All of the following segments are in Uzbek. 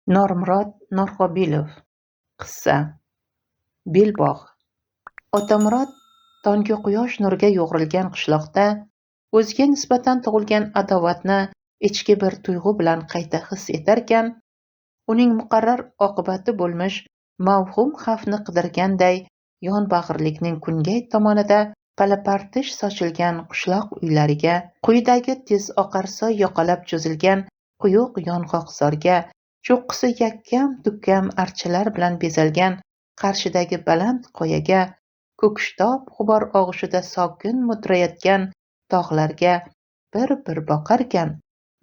Normurod Norqobilov. Qissa. Belbog'. Otamurod tonggi quyosh nuriga yo'g'rilgan qishloqda o'ziga nisbatan tug'ilgan adovatni ichki bir tuyg'u bilan qayta his etarkan, uning muqarrar oqibati bo'lmish mavhum xavfni qidirganday yonbag'irlikning kungay tomonida palapartish sochilgan qishloq uylariga, quyidagi tez oqar soy yoqalab cho'zilgan quyuq yong'oqzorga, cho'qqisi yakkam-dukkam archalar bilan bezalgan qarshidagi baland qoyaga, ko'kshtob g'ubor og'ushida sokin mudrayotgan tog'larga bir boqarkan,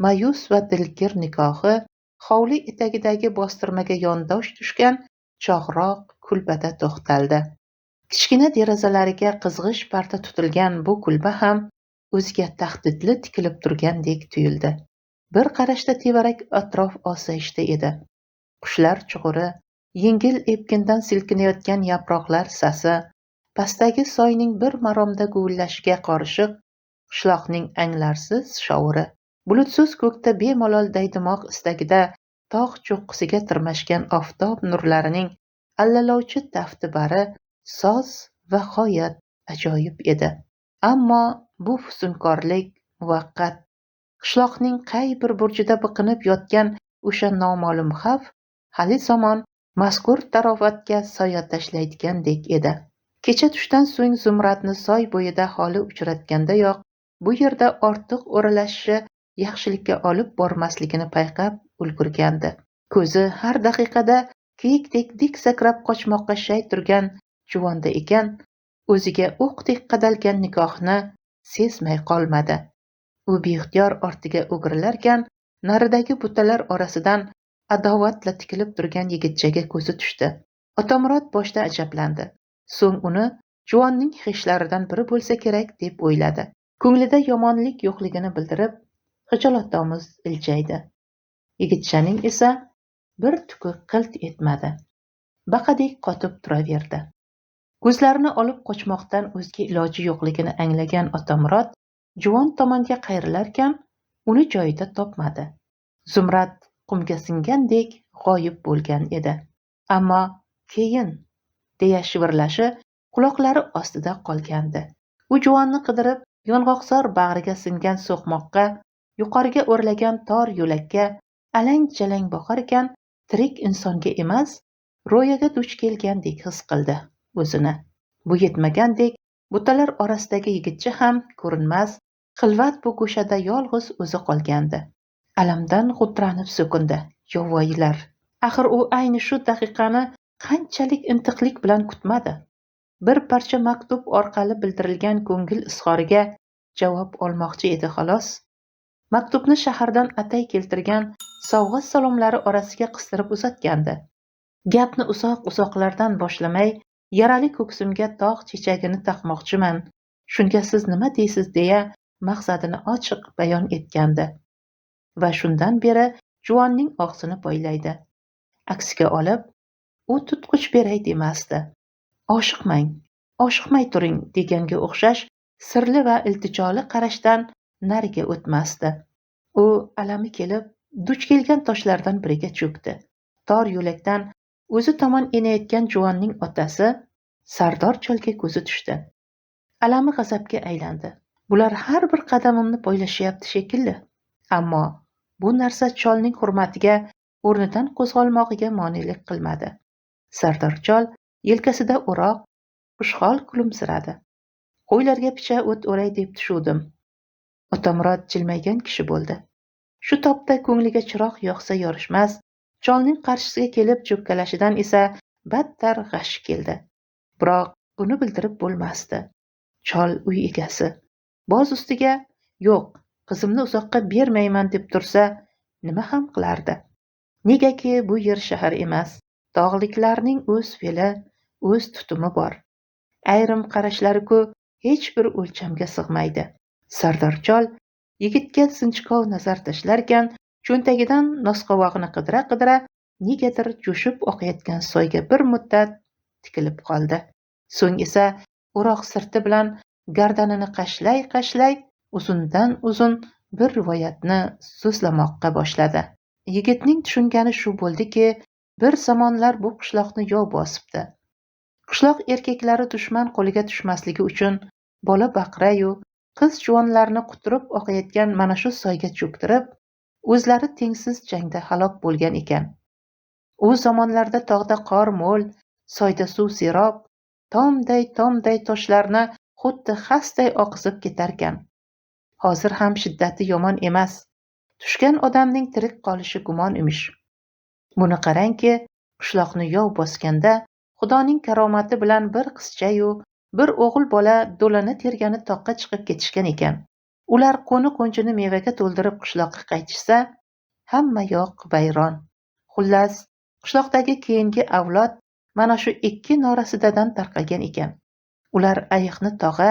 ma'yus va dilgir nigohi hovli etagidagi bostirmaga yondosh tushgan chog'roq kulbada to'xtaldi. Kichkina derazalariga qizg'ish parda tutilgan bu kulba ham o'ziga tahdidli tikilib turgandek tuyuldi. Bir qarashda tevarak atrof osoyishta edi. Qushlar chug'uri, yengil epkindan silkinayotgan yaproqlar sasi, pastdagi soyning bir maromda guvillashiga qorishiq qishloqning anglarsiz shovuri, bulutsiz ko'kda bemalol daydimoq istagida tog' cho'qqisiga tirmashgan oftob nurlarining allalovchi tafti bari soz va g'oyat ajoyib edi. Ammo bu fusunkorlik muvaqqat. Qishloqning qay bir burchida biqinib yotgan o'sha noma'lum xavf hali zamon mazkur tarovatga soya tashlaydigandek edi. Kecha tushdan so'ng Zumradni soy bo'yida holi uchratgandayoq bu yerda ortiq o'ralashishi yaxshilikka olib bormasligini payqab ulgurgandi. Ko'zi har daqiqada kiyikdek dik sakrab qochmoqqa shay turgan juvonda ekan, o'ziga o'qdek qadalgan nigohni sezmay qolmadi. U beixtiyor ortiga o'girilarkan, naridagi butalar orasidan adovatla tikilib turgan yigitchaga ko'zi tushdi. Otamurod boshda ajablandi. So'ng uni juvonning xishlaridan biri bo'lsa kerak deb o'yladi. Ko'nglida yomonlik yo'qligini bildirib, xijolatomuz iljaydi. Yigitchaning esa bir tuki qilt etmadi. Baqadek qotib turaverdi. Ko'zlarini olib qochmoqdan o'zga iloji yo'qligini anglagan Otamurod juvon tomonga qayrilarkan, uni joyida topmadi. Zumrad qumga singandek g'oyib bo'lgan edi. Ammo keyin deya shivirlashi quloqlari ostida qolgandi. U juvonni qidirib, yong'oqzor bag'riga singan so'qmoqqa, yuqoriga o'rlagan tor yo'lakka alang-jalang boqarkan, tirik insonga emas, ro'yaga duch kelgandek his qildi o'zini. Bu yetmagandek, butalar orasidagi yigitcha ham ko'rinmas, xilvat bu go'shada yolg'iz o'zi qolgandi. Alamdan g'udranib so'kindi. Yovvoyilar. Axir u ayni shu daqiqani qanchalik intiqlik bilan kutmadi. Bir parcha maktub orqali bildirilgan ko'ngil izhoriga javob olmoqchi edi xolos. Maktubni shahardan atay keltirgan sovg'a salomlari orasiga qistirib uzatgandi. Gapni uzoq-uzoqlardan boshlamay, yarali ko'ksimga tog' chechagini taqmoqchiman. Shunga siz nima deysiz deya maqsadini ochiq bayon etgandi. Va shundan beri juvonning og'zini poylaydi. Aksiga olib, u tutqich beray demasdi. Oshiqmay turing deganga o'xshash sirli va iltijoli qarashdan nariga o'tmasdi. U alami kelib, duch kelgan toshlardan biriga cho'kdi. Tor yo'lakdan o'zi tomon enayotgan juvonning otasi Sardor cholga ko'zi tushdi. Alami g'azabga aylandi. Bular har bir qadamimni poylashyapti shekilli. Ammo bu narsa cholning hurmatiga o'rnidan qo'zg'olmog'iga monelik qilmadi. Sardor chol yelkasida o'roq, xushhol kulimsiradi. Qo'ylarga picha o't o'ray deb tushuvdim. Otamurod jilmaygan kishi bo'ldi. Shu topda ko'ngliga chiroq yoqsa yorishmas, cholning qarshisiga kelib cho'kkalashidan esa battar g'ashi keldi. Biroq buni bildirib bo'lmasdi. Chol uy egasi. Boz ustiga, yo'q, qizimni uzoqqa bermayman deb tursa, nima ham qilardi? Negaki bu yer shahar emas, tog'liklarning o'z fe'li, o'z tutumi bor. Ayrim qarashlari-ku hech bir o'lchamga sig'maydi. Sardor chol yigitga sinchkov nazar tashlarkan, cho'ntagidan nosqovog'ini qidira-qidira negadir jo'shib oqayotgan soyga bir muddat tikilib qoldi. So'ng esa o'roq sirti bilan gardanini qashlay-qashlay uzundan uzun bir rivoyatni so'zlamoqqa boshladi. Yigitning tushungani shu bo'ldiki, bir zamonlar bu qishloqni yov bosibdi. Qishloq erkaklari dushman qo'liga tushmasligi uchun bola baqirayu qiz juvonlarni quturib oqayotgan mana shu soyga cho'ktirib, o'zlari tengsiz jangda halok bo'lgan ekan. U zamonlarda tog'da qor mo'l, soyda suv serob, tomday toshlarni xuddi xasday oqizib ketarkan. Hozir ham shiddati yomon emas. Tushgan odamning tirik qolishi gumon emish. Buni qarangki, qishloqni yov bosganda Xudoning karomati bilan bir qizchayu bir o'g'il bola do'lani tergani toqqa chiqib ketishgan ekan. Ular qo'ni-qo'njini mevaga to'ldirib qishloqqa qaytishsa, hamma yoq vayron. Xullas, qishloqdagi keyingi avlod mana shu ikki norasidadan tarqalgan ekan. Ular ayiqni tog'a,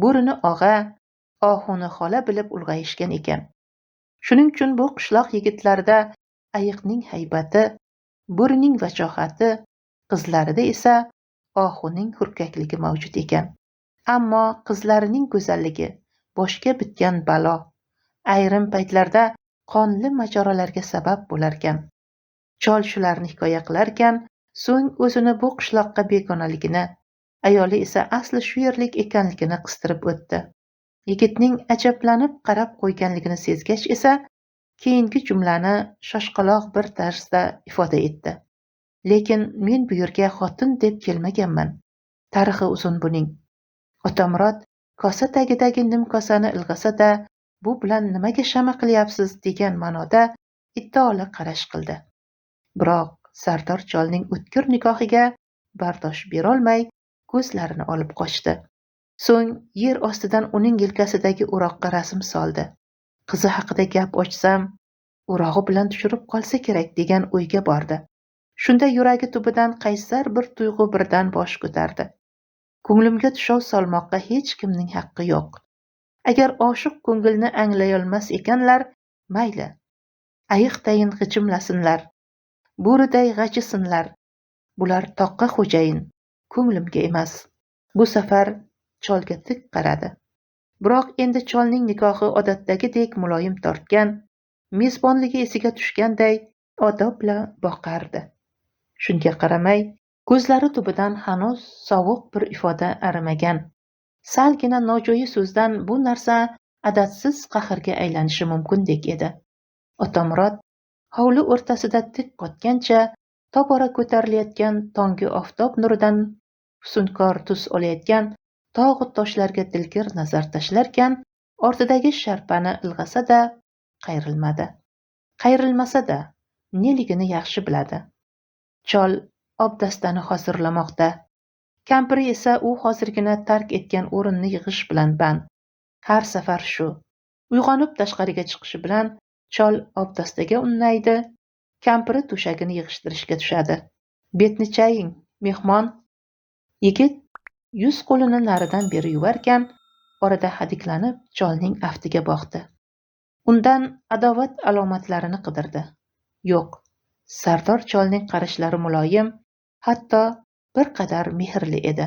bo'rini og'a, ohuni xola bilib ulg'ayishgan ekan. Shuning uchun bu qishloq yigitlarida ayiqning haybati, bo'rining vajohati, qizlarida esa ohuning hurkakligi mavjud ekan. Ammo qizlarining go'zalligi boshga bitgan balo, ayrim paytlarda qonli mojarolarga sabab bo'larkan. Chol shularni hikoya qilarkan, so'ng o'zini bu qishloqqa begonaligini, ayoli esa asli shu yerlik ekanligini qistirib o'tdi. Yigitning ajablanib qarab qo'yganligini sezgach esa, keyingi jumlani shoshqaloq bir tarzda ifoda etdi. Lekin men bu yerga xotin deb kelmaganman. Tarixi uzun buning. Otamurod kosa tagidagi nimkosani ilg'asa-da, bu bilan nimaga shama qilyapsiz degan ma'noda iddaoli qarash qildi. Biroq Sardor cholning o'tkir nigohiga bardosh berolmay, ko'zlarini olib qochdi. So'ng yer ostidan uning yelkasidagi o'roqqa rasm soldi. Qizi haqida gap ochsam, o'rog'i bilan tushirib qolsa kerak degan o'yga bordi. Shunda yuragi tubidan qaysar bir tuyg'u birdan bosh ko'tardi. Ko'nglimga tushov solmoqqa hech kimning haqqi yo'q. Agar oshiq ko'ngilni anglayolmas ekanlar, mayli. Ayiqdayin g'ijimlasinlar, bo'riday g'ajisinlar. Bular toqqa xo'jayin, ko'nglimga emas. Bu safar cholga tik qaradi. Biroq endi cholning nigohi odatdagidek muloyim tortgan, mezbonligi esiga tushganday odob bilan boqardi. Shunga qaramay, ko'zlari tubidan hanuz sovuq bir ifoda arimagan. Salgina nojo'ya so'zdan bu narsa adadsiz qahrga aylanishi mumkindek edi. Otamurod hovli o'rtasida tik qotgancha tobora ko'tarilayotgan tonggi oftob nuridan husnkor tus olayotgan tog'u toshlarga dilgir nazar tashlarkan, ortidagi sharpani ilg'asa-da, qayrilmadi. Qayrilmasa-da, neligini yaxshi biladi. Chol obdastani hozirlamoqda. Kampiri esa u hozirgina tark etgan o'rinni yig'ish bilan band. Har safar shu. Uyg'onib tashqariga chiqishi bilan chol obdastaga unnaydi, kampiri to'shagini yig'ishtirishga tushadi. Betni chaying, mehmon. Yigit yuz qo'lini naridan beri yuvarkan, orada hadiklanib cholning aftiga boqdi. Undan adovat alomatlarini qidirdi. Yo'q, Sardor cholning qarashlari muloyim, hatto bir qadar mehrli edi.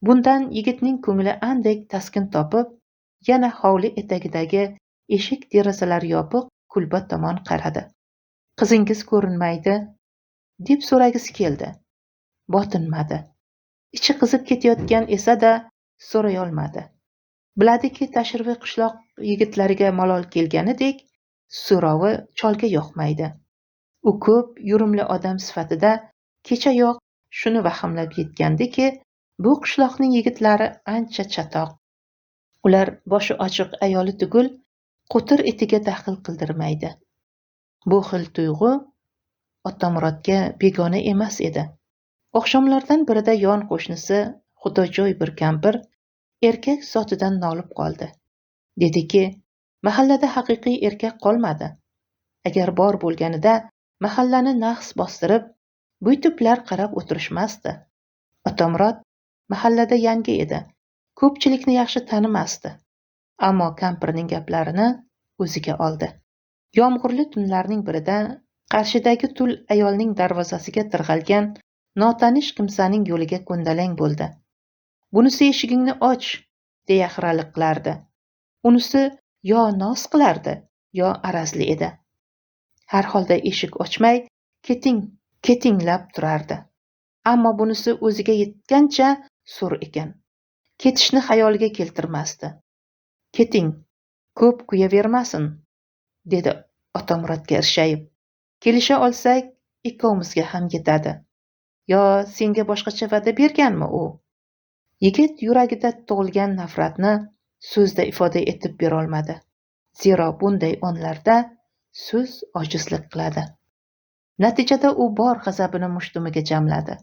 Bundan yigitning ko'ngli andek taskin topib, yana hovli etagidagi eshik derazalari yopiq kulba tomon qaradi. Qizingiz ko'rinmaydi, deb so'ragisi keldi. Botinmadi. Ichi qizib ketayotgan esa-da so'rayolmadi. Biladiki, tashrifi qishloq yigitlariga malol kelganidek, so'rovi cholga yoqmaydi. U ko'p yurimli odam sifatida kechayoq shuni vahimlab yetgandiki, bu qishloqning yigitlari ancha chatoq. Ular boshi ochiq ayoli tugul, qo'tir itiga daxl qildirmaydi. Bu xil tuyg'u Otamurodga begona emas edi. Oqshomlardan birida yon qo'shnisi xudojo'y bir kampir erkak zotidan nolib qoldi. Dediki, mahallada haqiqiy erkak qolmadi. Agar bor bo'lganida mahallani nahs bostirib, bo'ytiblar qarab o'tirishmasdi. Otamurod mahallada yangi edi. Ko'pchilikni yaxshi tanimasdi. Ammo kampirning gaplarini o'ziga oldi. Yomg'irli tunlarning birida qarshidagi tul ayolning darvozasiga tirg'algan notanish kimsaning yo'liga ko'ndalang bo'ldi. Bunisi eshigingni och, deya xiralik qilardi. Unisi yo noz qilardi, yo arazli edi. Har holda eshik ochmay, ketinglab turardi. Ammo bunisi o'ziga yetgancha sur ekan. Ketishni xayoliga keltirmasdi. Keting, ko'p kuyavermasin, dedi Otamuratga irshayib. Kelisha olsak, ikkovimizga ham yetadi. Yo senga boshqacha va'da berganmi u? Yigit yuragida tug'ilgan nafratni so'zda ifoda etib berolmadi. Zero bunday onlarda so'z ojizlik qiladi. Natijada u bor g'azabini mushtumiga jamladi.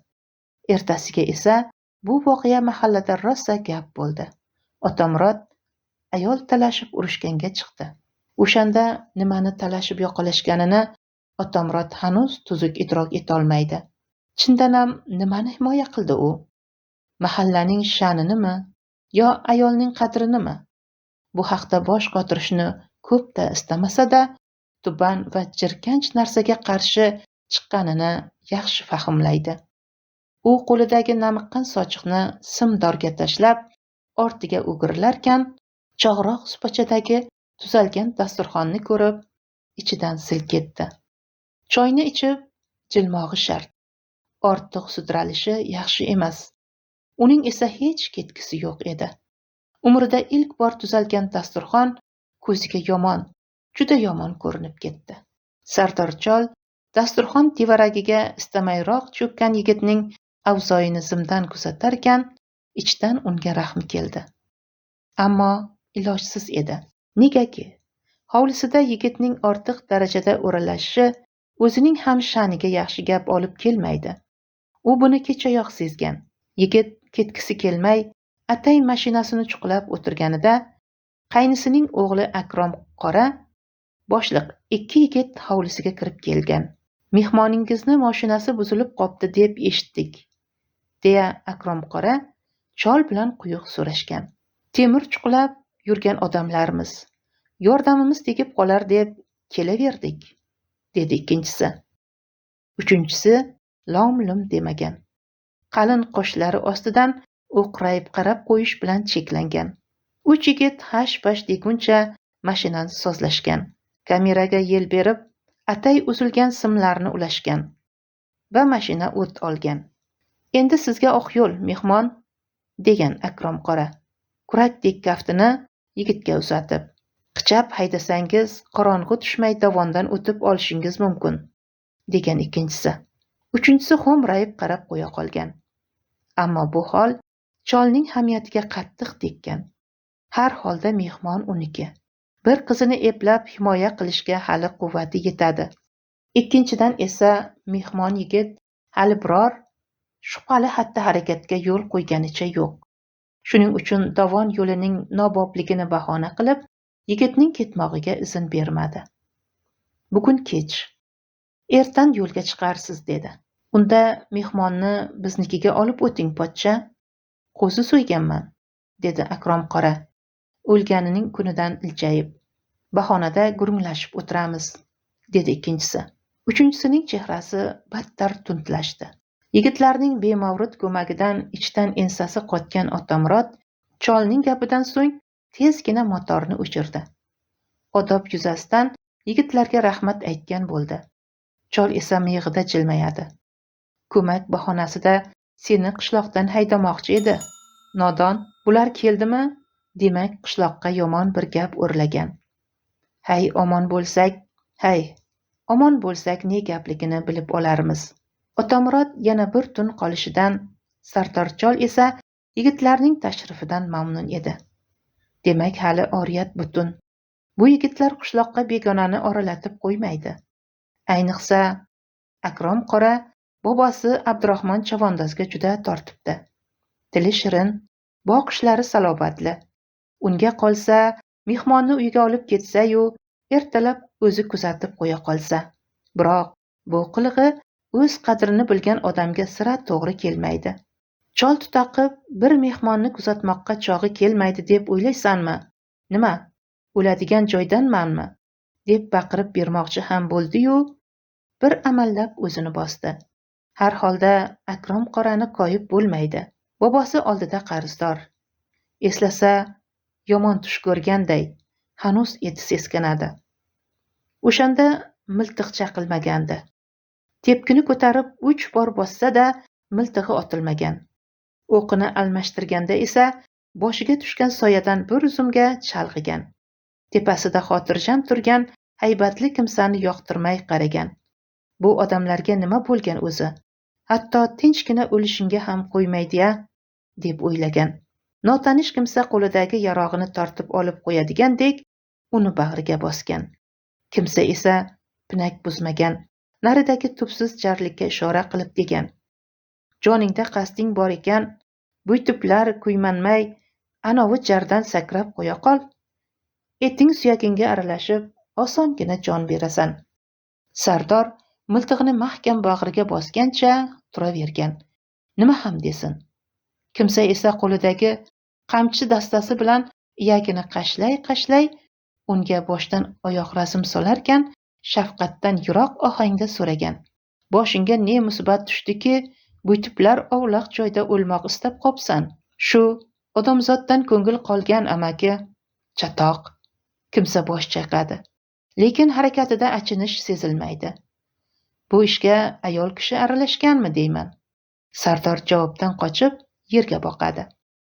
Ertasiga esa bu voqea mahallada rosa gap bo'ldi. Otamurod ayol talashib urushganga chiqdi. O'shanda nimani talashib yoqalashganini Otamurod hanuz tuzuk idrok etolmaydi. Chindan ham nimani himoya qildi u? Mahallaning sha'ninimi yo ayolning qadrinimi? Bu haqda bosh qotirishni ko'pda istamasa-da, tuban va jirkanch narsaga qarshi chiqqanini yaxshi fahmlaydi. U qo'lidagi namiqqan sochiqni simdorga tashlab, ortiga o'girilarkan, chog'roq supachadagi tuzalgan dasturxonni ko'rib, ichidan sil ketdi. Choyni ichib, jilmog'i shart. Ortiq sudralishi yaxshi emas. Uning esa hech ketgisi yo'q edi. Umrida ilk bor tuzalgan dasturxon ko'ziga yomon, juda yomon ko'rinib ketdi. Sardor chol dasturxon tevaragiga istamayroq cho'kkan yigitning avzoyini zimdan kuzatarkan, ichdan unga rahmi keldi. Ammo ilojsiz edi. Negaki, hovlisida yigitning ortiq darajada o'ralashishi o'zining ham sha'niga yaxshi gap olib kelmaydi. U buni kechayoq sezgan. Yigit ketgisi kelmay, atay mashinasini chuqlab o'tirganida, qaynisining o'g'li Akrom qora boshliq ikki yigit hovlisiga kirib kelgan. Mehmoningizni mashinasi buzilib qopti deb eshitdik, deya Akrom qora chol bilan quyuq so'rashgan. Temir chuqlab yurgan odamlarmiz. Yordamimiz tegib qolar deb kelaverdik, dedi ikkinchisi. Uchinchisi lom-lim demagan. Qalin qoshlari ostidan o'qrayib qarab qo'yish bilan cheklangan. Uch yigit hash-pash deguncha mashinani sozlashgan. Kameraga yel berib, atay uzilgan simlarni ulashgan va mashina o't olgan. Endi sizga oq yo'l, mehmon, degan Akrom qora. Kurakdek kaftini yigitga uzatib. Qichab haydasangiz, qorong'u tushmay dovondan o'tib olishingiz mumkin, degan ikkinchisi. Uchinchisi xo'mrayib qarab qo'ya qolgan. Ammo bu hol cholning hamiyatiga qattiq tekkan. Har holda mehmon uniki. Bir qizini eplab himoya qilishga hali quvvati yetadi. Ikkinchidan esa mehmon yigit hali biror shubhali xatti-harakatga yo'l qo'yganicha yo'q. Shuning uchun dovon yo'lining nobobligini bahona qilib, yigitning ketmog'iga izn bermadi. Bugun kech. Ertan yo'lga chiqarsiz, dedi. Unda mehmonni biznikiga olib o'ting, pochcha. Qo'zi so'yganman, dedi Akrom qora. O'lganining kunidan iljayib. Bahonada gurunglashib o'tiramiz, dedi ikkinchisi. Uchinchisining chehrasi battar tundlashdi. Yigitlarning bemavrid ko'magidan ichdan ensasi qotgan Otamurod cholning gapidan so'ng tezgina motorni o'chirdi. Odob yuzasidan yigitlarga rahmat aytgan bo'ldi. Chol esa miyig'ida jilmayadi. Ko'mak bahonasida seni qishloqdan haydamoqchi edi. Nodon, bular keldimi? Demak, qishloqqa yomon bir gap o'rlagan. Hay, omon bo'lsak ne gapligini bilib olarmiz. Otamurod yana bir tun qolishidan, Sardor chol esa yigitlarning tashrifidan mamnun edi. Demak, hali oriyat butun. Bu yigitlar qishloqqa begonani oralatib qo'ymaydi. Ayniqsa, Akrom qora bobosi Abdurahmon chavandozga juda tortibdi. Tili shirin, boqishlari salobatli. Unga qolsa, mehmonni uyiga olib ketsa-yu, ertalab o'zi kuzatib qo'ya qolsa. Biroq bu qilig'i o'z qadrini bilgan odamga sira to'g'ri kelmaydi. Chol tutaqib bir mehmonni kuzatmoqqa chog'i kelmaydi deb o'ylaysanmi? Nima, o'ladigan joydanmanmi? Deb baqirib bermoqchi ham bo'ldi-yu, bir amallab o'zini bosdi. Har holda Akrom qorani koyib bo'lmaydi. Bobosi oldida qarzdor. Eslasa, yomon tush ko'rganday, hanuz eti seskanadi. O'shanda miltiq chaqilmagandi. Tepkini ko'tarib 3 bor bossa-da miltig'i otilmagan. O'qini almashtirganda esa boshiga tushgan soyadan bir zumga chalg'igan. Tepasida xotirjam turgan haybatli kimsani yoqtirmay qaragan. Bu odamlarga nima bo'lgan o'zi? Hatto tinchgina o'lishingga ham qo'ymaydi-ya, deb o'ylagan. Notanish kimsa qo'lidagi yarog'ini tortib olib qo'yadigandek uni bag'riga bosgan. Kimsa esa pinak buzmagan. Naridagi tubsiz jarlikka ishora qilib degan: "Joningda qasding bor ekan, buytiblar kuymanmay anovi jardan sakrab qo'ya qol. Eting suyagingga aralashib, osongina jon berasan." Sardor miltig'ini mahkam bag'riga bosgancha turavergan. Nima ham desin? Kimsa esa qo'lidagi qamchi dastasi bilan iyagini qashlay unga boshdan oyoq razm solarkan, shafqatdan yiroq ohangda so'ragan: "Boshingga ne musibat tushdiki, buytiblar ovloq joyda o'lmoq istab qopsan? Shu odamzoddan ko'ngil qolgan amaki." Chatoq. Kimsa bosh chayqadi, lekin harakatida achinish sezilmaydi. "Bu ishga ayol kishi aralashganmi deyman?" Sardor javobdan qochib yerga boqadi.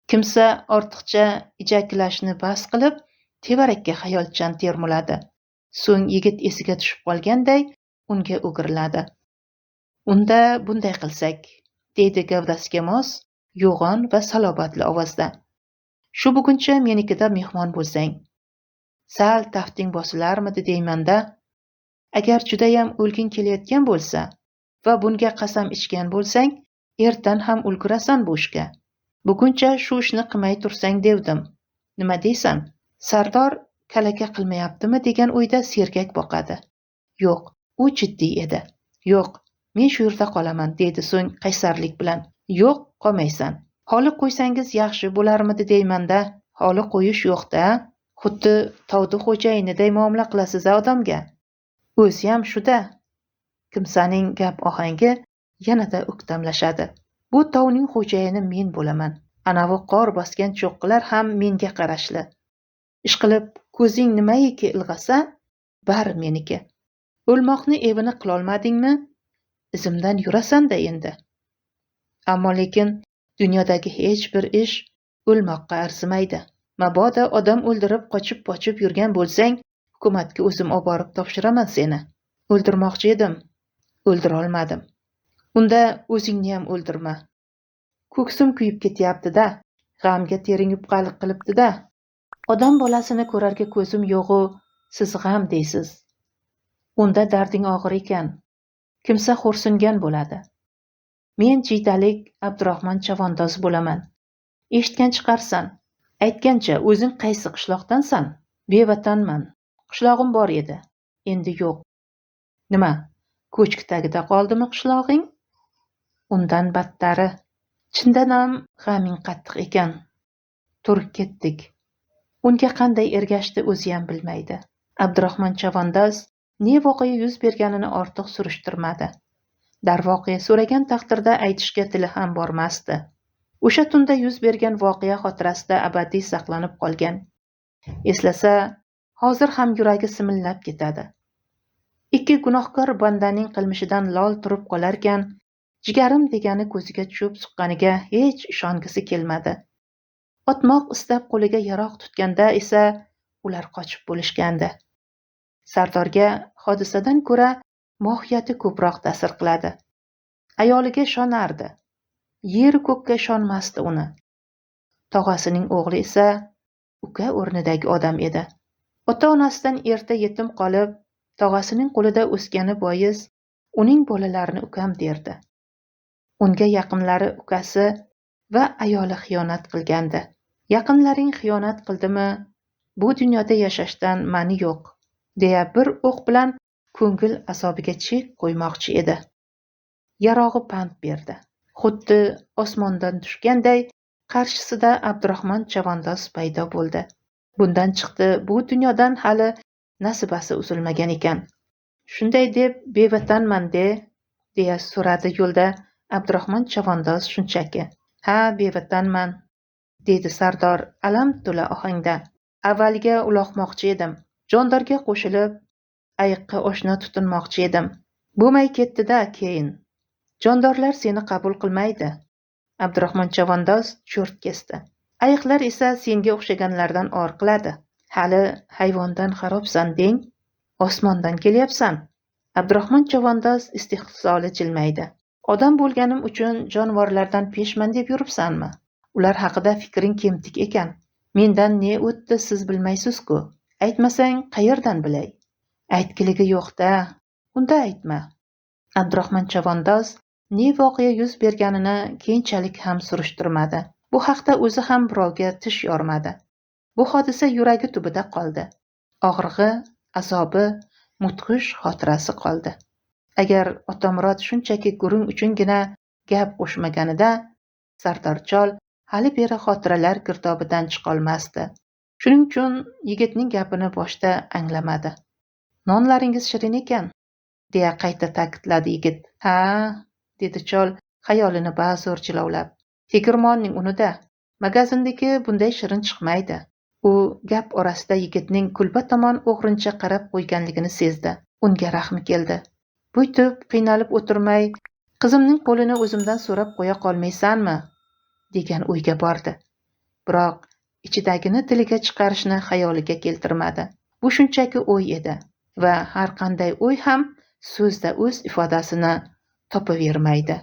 Kimsa ortiqcha ijaklashni bas qilib tevarakka xayolchan termuladi. So'ng yigit esiga tushib qolganday unga o'giriladi. "Unda bunday qilsak", deydi gavdasiga mos, yo'g'on va salobatli ovozda. "Shu buguncha menikida mehmon bo'lsang. Sal tafting bosilarmidi deyman-da. Agar judayam o'lging kelayotgan bo'lsa va bunga qasam ichgan bo'lsang, ertan ham ulgurasan bu ishga. Buguncha shu ishni qilmay tursang devdim. Nima deysan?" Sardor kalaka qilmayaptimi degan o'yda sergak boqadi. Yo'q, u jiddiy edi. "Yo'q, men shu yerda qolaman", dedi so'ng qaysarlik bilan. "Yo'q, qolmaysan. Holi qo'ysangiz yaxshi bo'larmidi deyman-da. Holi qo'yish yo'q-da. Xuddi tovdi xo'jayiniday muomala qilasiz odamga. O'ziyam shu-da." Kimsaning gap ohangi yanada o'ktamlashadi. "Bu tovning xo'jayini men bo'laman. Anavi qor bosgan cho'qqilar ham menga qarashli. Ishqilib ko'zing nimaiki ilg'asa, bari meniki. O'lmoqni evini qilolmadingmi? Izimdan yurasan-da endi. Ammo lekin dunyodagi hech bir ish o'lmoqqa arzimaydi. Mabodo odam o'ldirib qochib-pochib yurgan bo'lsang, hukumatga o'zim olib borib topshiraman seni. O'ldirmoqchi edim, o'ldirolmadim. Unda o'zingni ham o'ldirma. Ko'ksim kuyib ketyapti-da, g'amga tering yupqalik qilibdi-da. Odam bolasini ko'rarga ko'zim yo'g'u, siz g'am deysiz. Unda darding og'ir ekan, kimsa xo'rsingan bo'ladi. Men jiydalik Abdurahmon chavandoz bo'laman. Eshitgan chiqarsan. Aytgancha, o'zing qaysi qishloqdansan? Bevatanman. Qishlog'im bor edi, endi yo'q. Nima, ko'chki tagida qoldimi qishlog'ing? Undan battari. Chindan ham g'aming qattiq ekan. Turib ketdik. Unga qanday ergashdi o'zi ham bilmaydi. Abdurahmon chavandoz ne voqea yuz berganini ortiq surishtirmadi. Darvoqe so'ragan taqdirda aytishga tili ham bormasdi. O'sha tunda yuz bergan voqea xotirasida abadiy saqlanib qolgan. Eslasa, hozir ham yuragi simillab ketadi. Ikki gunohkor bandaning qilmishidan lol turib qolarkan, jigarim degani ko'ziga cho'p suqqaniga hech ishongisi kelmadi. Otmoq istab qo'liga yaroq tutganda esa ular qochib bo'lishgandi. Sardorga hodisadan ko'ra mohiyati ko'proq ta'sir qiladi. Ayoliga ishonardi. Yer ko'kka ishonmasdi uni. Tog'asining o'g'li esa uka o'rnidagi odam edi. Ota-onasidan erta yetim qolib, tog'asining qo'lida o'sgani bois uning bolalarini ukam derdi. Unga yaqinlari ukasi va ayoli xiyonat qilgandi. Yaqinlaring xiyonat qildimi, bu dunyoda yashashdan ma'ni yo'q, deya bir o'q bilan ko'ngil azobiga chek qo'ymoqchi edi. Yarog'i pand berdi. Xuddi osmondan tushganday qarshisida Abdurahmon chavandoz paydo bo'ldi. Bundan chiqdi, bu dunyodan hali nasibasi uzilmagan ekan. Shunday deb bevatanman-de, deya so'radi yo'lda Abdurahmon chavandoz shunchaki. Ha, bevatanman, dedi Sardor alam to'la ohangda. Avvaliga uloqmoqchi edim. Jondorga qo'shilib ayiqqa oshna tutinmoqchi edim. Bo'lmay ketdi-da keyin. Jondorlar seni qabul qilmaydi. Abdurahmon chavandoz cho'rt kesdi. Ayiqlar esa senga o'xshaganlardan or qiladi. Hali hayvondan xarobsan deng, osmondan kelyapsan. Abdurahmon chavandoz istehzoli jilmaydi. Odam bo'lganim uchun jonivorlardan peshman deb yuribsanmi? Ular haqida fikring kemtik ekan. Mendan ne o'tdi siz bilmaysiz-ku. Aytmasang qayerdan bilay? Aytgiligi yo'q-da. Unda aytma. Abdurahmon chavandoz ne voqea yuz berganini keyinchalik ham surishtirmadi. Bu haqda o'zi ham birovga tish yormadi. Bu hodisa yuragi tubida qoldi. Og'rig'i, azobi, mudhish xotirasi qoldi. Agar Otamurod shunchaki gurung uchungina gap qo'shmaganida, Sardorchol hali beri xotiralar girdobidan chiqolmasdi. Shuning uchun yigitning gapini boshda anglamadi. Nonlaringiz shirin ekan, deya qayta ta'kidladi yigit. Ha, dedi chol xayolini ba'zo'r jilovlab. Tegirmonning unida, magazindagi bunday shirin chiqmaydi. U gap orasida yigitning kulba tomon o'g'rincha qarab qo'yganligini sezdi. Unga rahmi keldi. Bo'ytib qiynalib o'tirmay, qizimning qo'lini o'zimdan so'rab qo'ya qolmaysanmi? Degan o'yga bordi. Biroq ichidagini tiliga chiqarishni xayoliga keltirmadi. Bu shunchaki o'y edi va har qanday o'y ham so'zda o'z ifodasini topavermaydi.